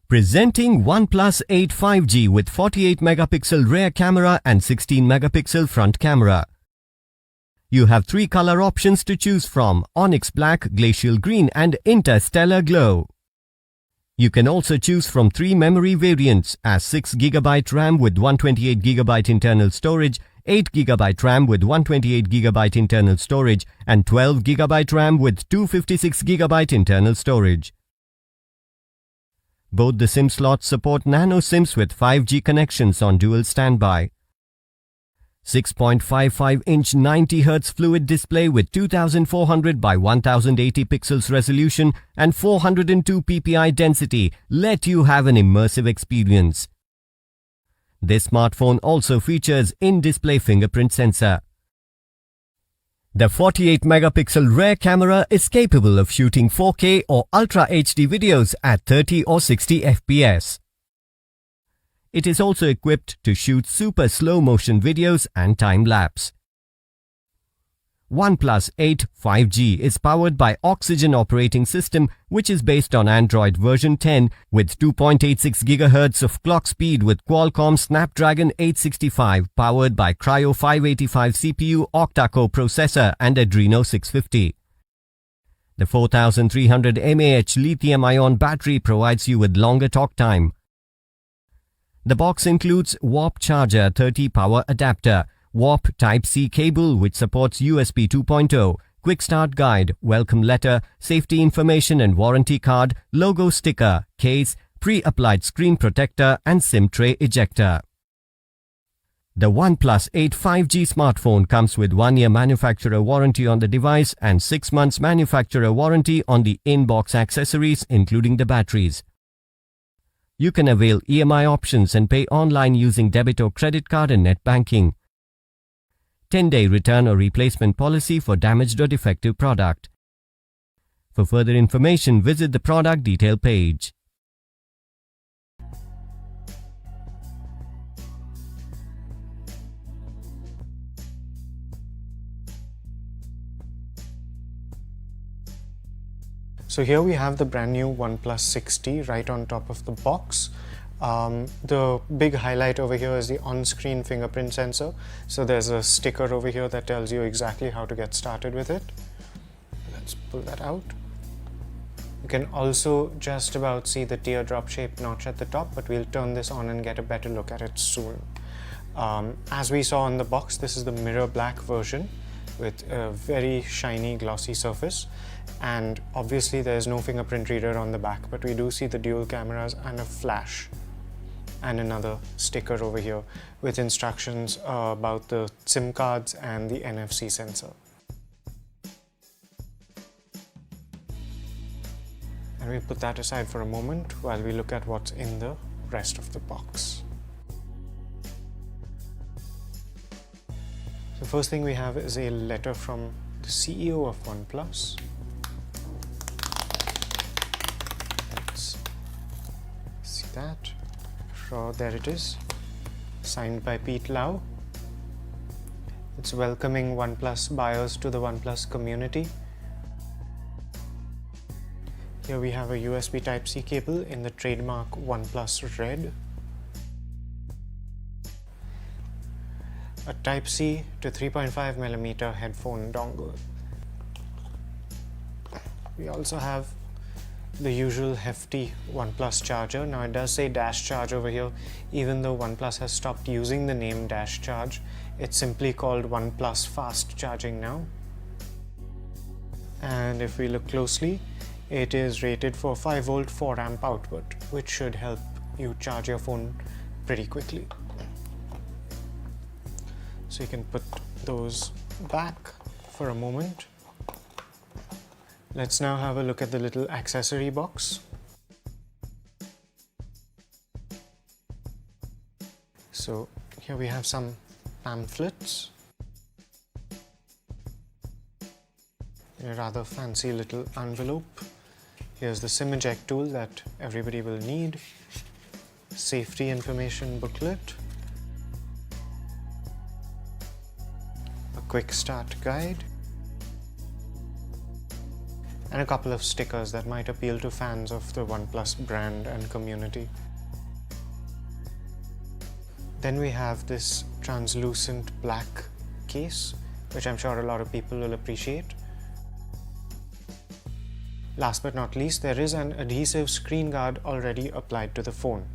Presenting OnePlus 8 5G with 48 megapixel rear camera and 16 megapixel front camera. You have 3 color options to choose from: Onyx Black, Glacial Green and Interstellar Glow. You can also choose from 3 memory variants as 6GB RAM with 128GB internal storage, 8GB RAM with 128GB internal storage and 12GB RAM with 256GB internal storage. Both the SIM slots support nano SIMs with 5G connections on dual standby. 6.55-inch 90Hz fluid display with 2400 by 1080 pixels resolution and 402 ppi density let you have an immersive experience. This smartphone also features in-display fingerprint sensor. The 48 megapixel rear camera is capable of shooting 4K or Ultra HD videos at 30 or 60 FPS. It is also equipped to shoot super slow motion videos and time-lapse. OnePlus 8 5G is powered by Oxygen operating system, which is based on Android version 10 with 2.86 GHz of clock speed with Qualcomm Snapdragon 865 powered by Cryo 585 CPU octa-core processor and Adreno 650. The 4300 mAh lithium-ion battery provides you with longer talk time. The box includes Warp Charger 30 power adapter, Warp Type-C cable which supports USB 2.0, Quick Start Guide, Welcome Letter, Safety Information and Warranty Card, Logo Sticker, Case, Pre-applied Screen Protector and SIM Tray Ejector. The OnePlus 8 5G smartphone comes with 1-year manufacturer warranty on the device and 6 months manufacturer warranty on the in-box accessories including the batteries. You can avail EMI options and pay online using debit or credit card and net banking. 10-day return or replacement policy for damaged or defective product. For further information, visit the product detail page. So here we have the brand new OnePlus 6T right on top of the box. The big highlight over here is the on-screen fingerprint sensor. So there's a sticker over here that tells you exactly how to get started with it. Let's pull that out. You can also just about see the teardrop shaped notch at the top, but we'll turn this on and get a better look at it soon. As we saw on the box, this is the mirror black version with a very shiny glossy surface, and obviously there's no fingerprint reader on the back, but we do see the dual cameras and a flash and another sticker over here with instructions about the SIM cards and the NFC sensor. And we put that aside for a moment while we look at what's in the rest of the box. The first thing we have is a letter from the CEO of OnePlus. Let's see that. So there it is, signed by Pete Lau. It's welcoming OnePlus buyers to the OnePlus community. Here we have a USB Type-C cable in the trademark OnePlus Red. A Type-C to 3.5mm headphone dongle. We also have the usual hefty OnePlus charger. Now it does say Dash Charge over here, even though OnePlus has stopped using the name Dash Charge. It's simply called OnePlus Fast Charging now. And if we look closely, it is rated for 5V 4A output, which should help you charge your phone pretty quickly. So you can put those back for a moment. Let's now have a look at the little accessory box. So here we have some pamphlets in a rather fancy little envelope. Here's the SIM eject tool that everybody will need, safety information booklet, a quick start guide, and a couple of stickers that might appeal to fans of the OnePlus brand and community. Then we have this translucent black case, which I'm sure a lot of people will appreciate. Last but not least, there is an adhesive screen guard already applied to the phone.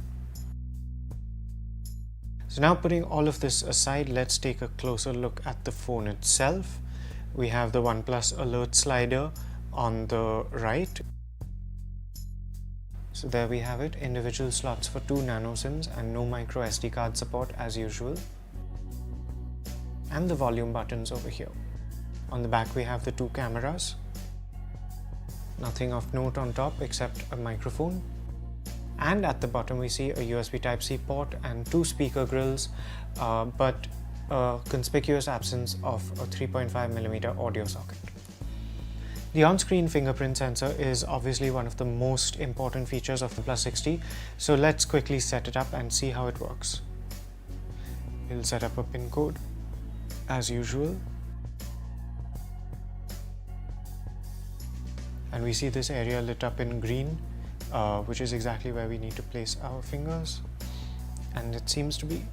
So now, putting all of this aside, let's take a closer look at the phone itself. We have the OnePlus alert slider on the right. So there we have it, individual slots for 2 nano SIMs and no micro SD card support as usual. And the volume buttons over here. On the back we have the 2 cameras. Nothing of note on top except a microphone. And at the bottom we see a USB Type-C port and 2 speaker grills, but a conspicuous absence of a 3.5mm audio socket. The on-screen fingerprint sensor is obviously one of the most important features of the OnePlus 60, so let's quickly set it up and see how it works. We'll set up a PIN code as usual. And we see this area lit up in green, which is exactly where we need to place our fingers. And it seems to be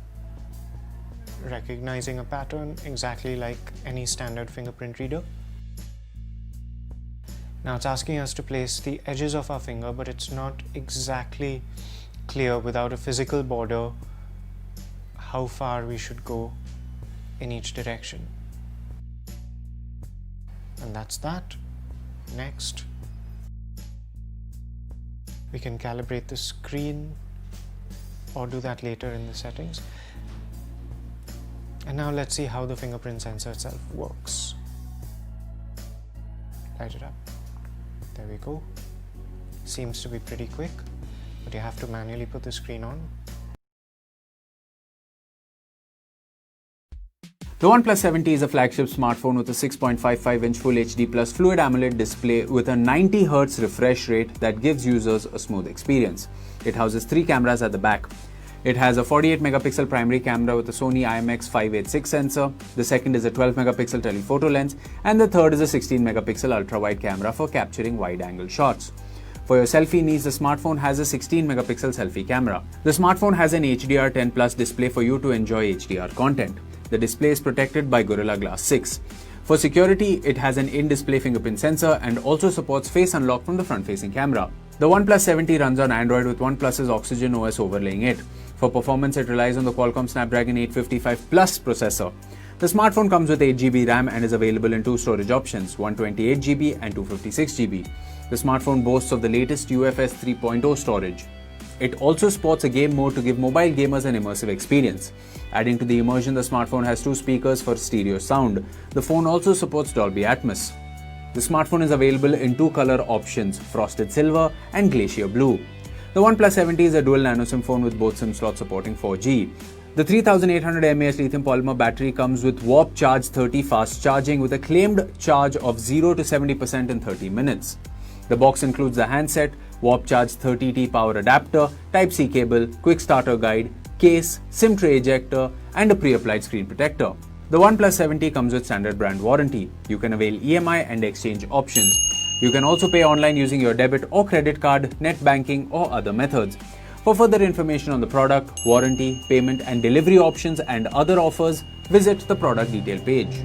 recognizing a pattern exactly like any standard fingerprint reader. Now it's asking us to place the edges of our finger, but it's not exactly clear without a physical border how far we should go in each direction. And that's that. Next. We can calibrate the screen or do that later in the settings. And now let's see how the fingerprint sensor itself works. Light it up. There we go. Seems to be pretty quick, but you have to manually put the screen on. The OnePlus 70 is a flagship smartphone with a 6.55-inch Full HD Plus Fluid AMOLED display with a 90Hz refresh rate that gives users a smooth experience. It houses 3 cameras at the back. It has a 48-megapixel primary camera with a Sony IMX586 sensor, the second is a 12-megapixel telephoto lens, and the third is a 16-megapixel ultra-wide camera for capturing wide-angle shots. For your selfie needs, the smartphone has a 16-megapixel selfie camera. The smartphone has an HDR10 Plus display for you to enjoy HDR content. The display is protected by Gorilla Glass 6. For security, it has an in-display fingerprint sensor and also supports face unlock from the front-facing camera. The OnePlus 70 runs on Android with OnePlus's Oxygen OS overlaying it. For performance, it relies on the Qualcomm Snapdragon 855 Plus processor. The smartphone comes with 8GB RAM and is available in 2 storage options, 128GB and 256GB. The smartphone boasts of the latest UFS 3.0 storage. It also sports a game mode to give mobile gamers an immersive experience. Adding to the immersion, the smartphone has 2 speakers for stereo sound. The phone also supports Dolby Atmos. The smartphone is available in 2 color options, Frosted Silver and Glacier Blue. The OnePlus 70 is a dual nano SIM phone with both SIM slots supporting 4G. The 3800 mAh lithium polymer battery comes with Warp Charge 30 fast charging with a claimed charge of 0 to 70% in 30 minutes. The box includes the handset, Warp Charge 30T power adapter, Type-C cable, quick starter guide, case, SIM tray ejector, and a pre-applied screen protector. The OnePlus 70 comes with standard brand warranty. You can avail EMI and exchange options. You can also pay online using your debit or credit card, net banking, or other methods. For further information on the product, warranty, payment and delivery options and other offers, visit the product detail page.